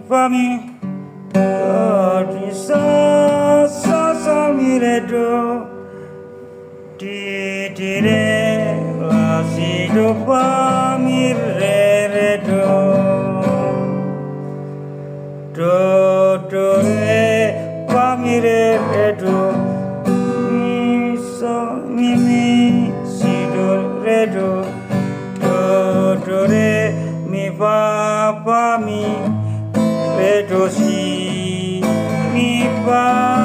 pa mi do di sa mi re do di re la si do pa mi re do re pa mi re do mi so mi si do re do re mi fa mi re do si mi fa